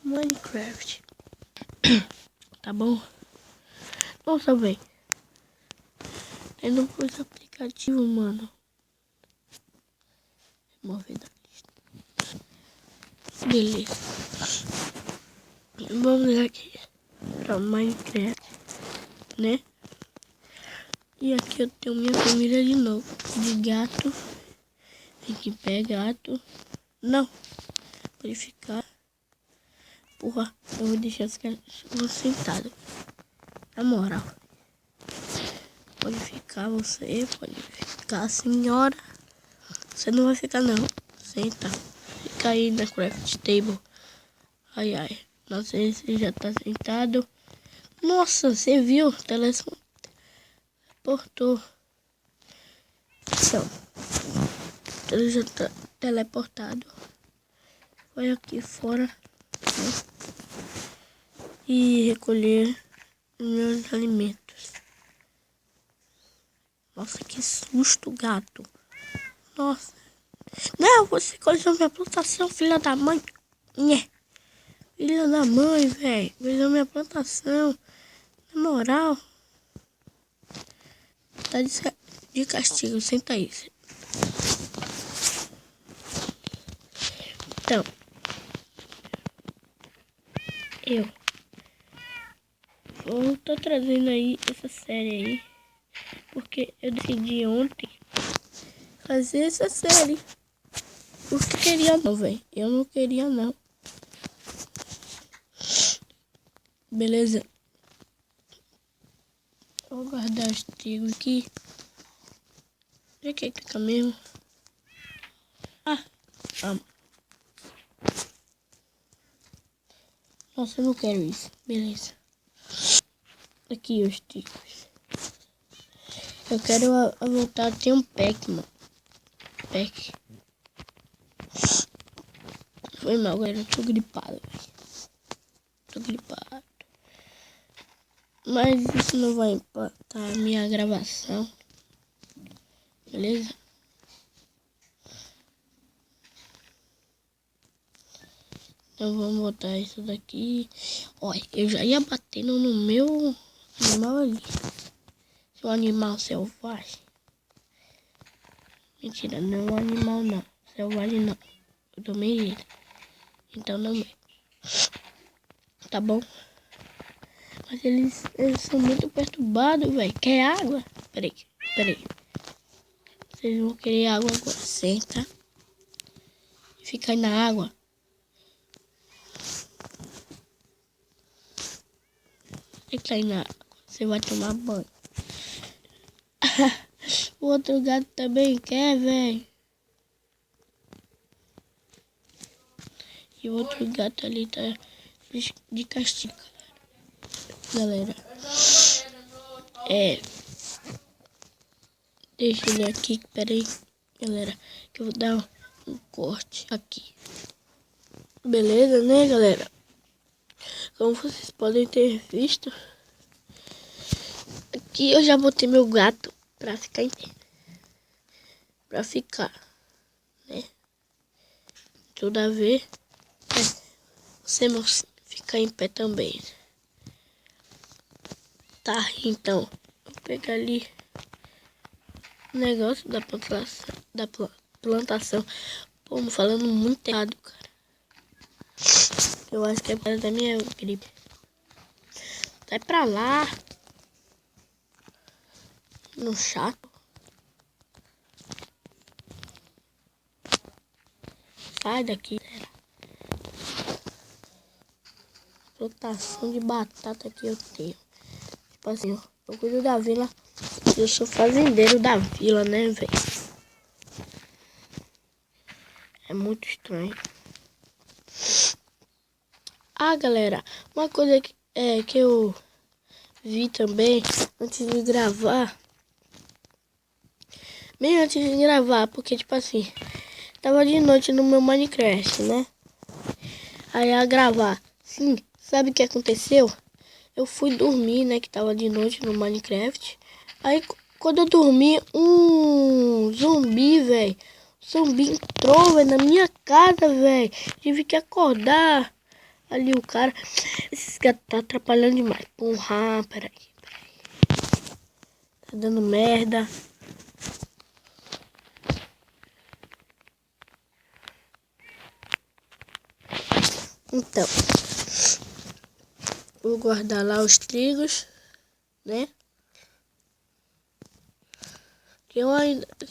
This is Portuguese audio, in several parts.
Minecraft. Tá bom? Nossa, velho. Tendo coisa aplicativo, mano. Mover da lista. Beleza. Vamos aqui pra Minecraft, né? E aqui eu tenho minha família de novo. De gato. Tem que pegar gato. Não. Pode ficar. Porra, eu vou deixar os cachorros sentados. Na moral. Pode ficar você, pode ficar a senhora. Você não vai ficar não. Senta. Fica aí na craft table. Ai, ai. Nossa, esse já tá sentado. Nossa, você viu? Teleportou. Então, ele já tá teleportado. Foi aqui fora, né? E recolher meus alimentos. Nossa, que susto, gato. Nossa. Não, você colisou minha plantação, filha da mãe. Nhé. Filha da mãe, velho. Colisou minha plantação. Na moral. Tá de castigo, senta aí. Então. Eu tô trazendo aí essa série aí. Porque eu decidi ontem fazer essa série. Porque eu queria não, velho. Eu não queria não. Beleza. Vou guardar os trigos aqui. Pra que fica mesmo? Vamos. Nossa, eu não quero isso. Beleza. Aqui os trigos. Eu quero voltar a ter um pack, mano. Pack. Foi mal, galera. Eu tô gripado. Tô gripado. Mas isso não vai impactar a minha gravação. Beleza? Então vamos botar isso daqui. Olha, eu já ia batendo no meu animal ali. Seu animal selvagem. Mentira, não é um animal não. Selvagem não. Eu tomei ele. Então não é. Tá bom? Mas eles são muito perturbados, velho. Quer água? Peraí. Vocês vão querer água agora. Senta. E fica aí na água. Fica aí na água. Você vai tomar banho. O outro gato também quer, velho. E o outro gato ali tá de castigo, galera. Deixa ele aqui, peraí, galera, que eu vou dar um corte aqui. Beleza, né, galera? Como vocês podem ter visto, aqui eu já botei meu gato pra ficar em pé. Pra ficar, né? Tudo a ver. Você ficar em pé também. Tá, então. Vou pegar ali o negócio da plantação. Pô, falando muito errado, cara. Eu acho que é por causa da minha gripe. Sai pra lá. No chato. Sai daqui. Plantação de batata que eu tenho. Tipo assim, ó. Eu cuido da vila. Eu sou fazendeiro da vila, né, velho? É muito estranho. Ah, galera. Uma coisa que eu vi também antes de gravar. Bem antes de gravar, porque tipo assim, tava de noite no meu Minecraft, né? Aí a gravar. Sim, sabe o que aconteceu? Eu fui dormir, né? Que tava de noite no Minecraft. Aí quando eu dormi, um zumbi, velho. Zumbi entrou, velho, na minha casa, velho. Tive que acordar. Ali o cara. Esses gatos tá atrapalhando demais. Porra, peraí. Tá dando merda. Então. Vou guardar lá os trigos, né?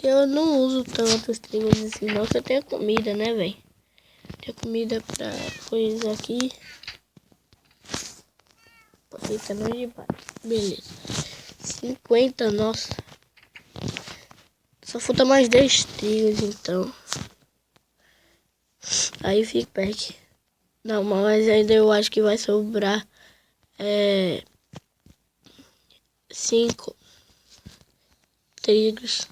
Eu não uso tanto os trigos assim, não. Você tem comida, né, velho? Tem comida pra coisa aqui. Eita, não de baixo. Beleza. 50, nossa. Só falta mais 10 trigos, então. Aí feedback. Não, mas ainda eu acho que vai sobrar 5 trigos.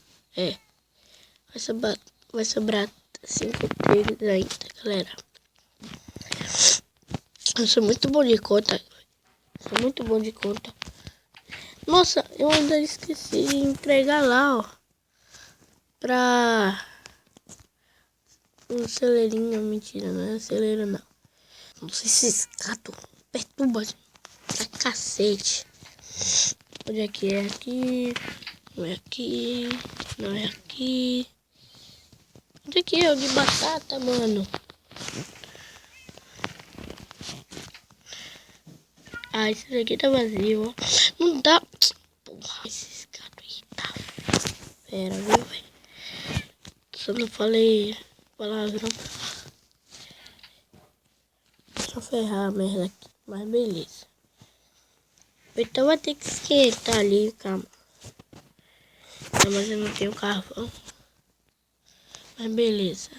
Vai sobrar 5 trigos ainda, galera. Eu sou muito bom de conta. Sou muito bom de conta. Nossa, eu ainda esqueci de entregar lá, ó. Pra um celeirinho. Mentira, não é celeiro não. Não sei se esse gato perturba pra cacete. Onde é que é? Aqui. Não é aqui. Não é aqui. Onde é que é? O de batata, mano. Ah, esse daqui tá vazio, ó. Não dá. Porra, esses gatos aí tá fera, viu, velho? Só não falei palavrão. Só ferrar a merda aqui. Mas beleza. Então vai ter que esquentar ali, calma. Não, mas eu não tenho carvão. Mas beleza.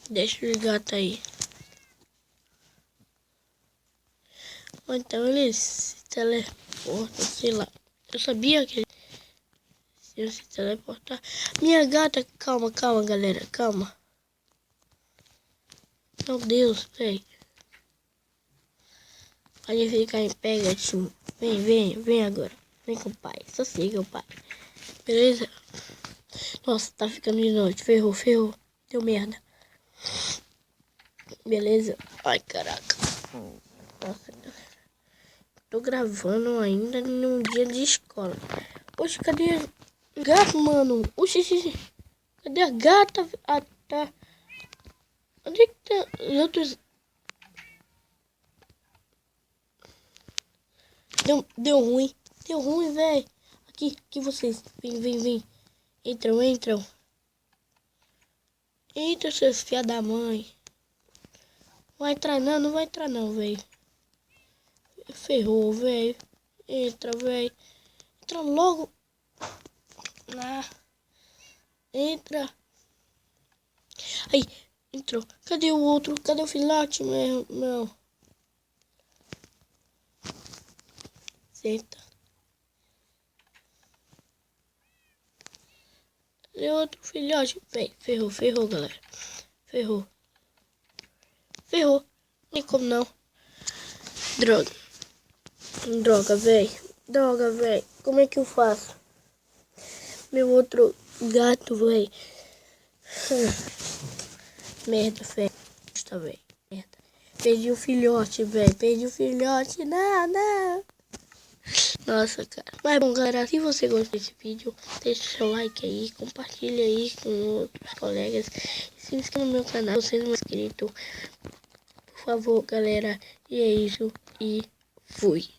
Deixa os gatos aí. Ou então eles se teleportam, sei lá. Eu sabia que eles iam se teleportar. Minha gata, calma, galera, calma. Meu Deus, velho. Pode ficar em pé, gatinho. Vem agora. Vem com o pai. Só siga o pai. Beleza? Nossa, tá ficando de noite. Ferrou. Deu merda. Beleza? Ai, caraca. Nossa, tô gravando ainda num dia de escola. Poxa, cadê a gata, mano? Oxi. Cadê a gata? Ah, tá. Onde é que tá os outros? Deu ruim, velho. Aqui vocês. Vem. Entram. Entra, seus filha da mãe. Não vai entrar não, velho. Ferrou, velho. Entra, velho. Entra logo. Entra. Aí, entrou. Cadê o outro? Cadê o filhote, meu? Senta. Cadê o outro filhote? Véi, ferrou, galera. Ferrou. Não tem como não. Droga, velho. Como é que eu faço? Meu outro gato, velho. Merda, velho. Está, velho. Merda. Perdi o filhote, velho. Não. Nossa, cara. Mas bom, galera, se você gostou desse vídeo, deixa o seu like aí, compartilha aí com outros colegas. Se inscreva no meu canal, se não é inscrito. Por favor, galera. E é isso. E fui.